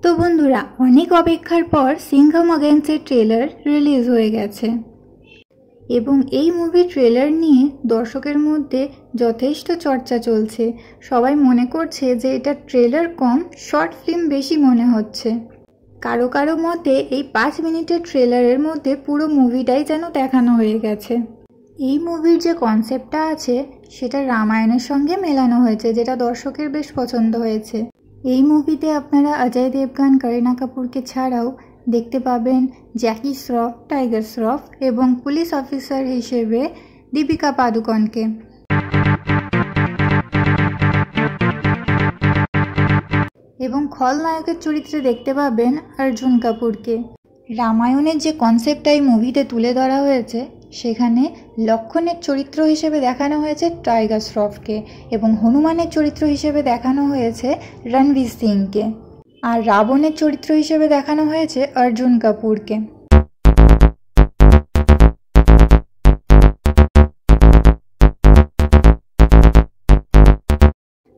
তো বন্ধুরা, অনেক অপেক্ষার পর সিংঘম অগেন্সের ট্রেলার রিলিজ হয়ে গেছে এবং এই মুভির ট্রেলার নিয়ে দর্শকের মধ্যে যথেষ্ট চর্চা চলছে। সবাই মনে করছে যে এটা ট্রেলার কম, শর্ট ফিল্ম বেশি মনে হচ্ছে। কারো কারো মতে এই 5 মিনিটের ট্রেলারের মধ্যে পুরো মুভিটাই যেন দেখানো হয়ে গেছে। এই মুভির যে কনসেপ্টটা আছে সেটা রামায়ণের সঙ্গে মেলানো হয়েছে, যেটা দর্শকের বেশ পছন্দ হয়েছে। এই মুভিতে আপনারা অজয় দেবগান, করিনা কাপুরকে ছাড়াও দেখতে পাবেন জ্যাকি শ্রফ, টাইগার শ্রফ এবং পুলিশ অফিসার হিসেবে দীপিকা পাদুকণকে। এবং খলনায়কের চরিত্রে দেখতে পাবেন অর্জুন কাপুরকে। রামায়ণের যে কনসেপ্টটা এই মুভিতে তুলে ধরা হয়েছে সেখানে লক্ষণের চরিত্র হিসেবে দেখানো হয়েছে টাইগার শ্রফকে এবং হনুমানের চরিত্র হিসেবে দেখানো হয়েছে রণবীর সিংকে, আর রাবণের চরিত্র হিসেবে দেখানো হয়েছে অর্জুন কাপুরকে।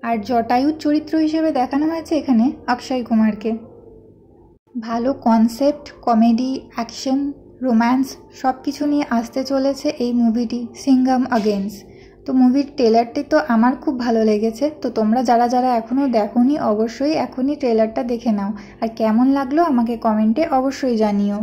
আর জটায়ুর চরিত্র হিসেবে দেখানো হয়েছে এখানে অক্ষয় কুমারকে। ভালো কনসেপ্ট, কমেডি, অ্যাকশন, রোম্যান্স সব কিছু নিয়ে আসতে চলেছে এই মুভিটি সিংঘম অগেন্স। তো মুভির ট্রেলারটি তো আমার খুব ভালো লেগেছে। তো তোমরা যারা যারা এখনও দেখোনি অবশ্যই এখনই ট্রেলারটা দেখে নাও, আর কেমন লাগলো আমাকে কমেন্টে অবশ্যই জানিও।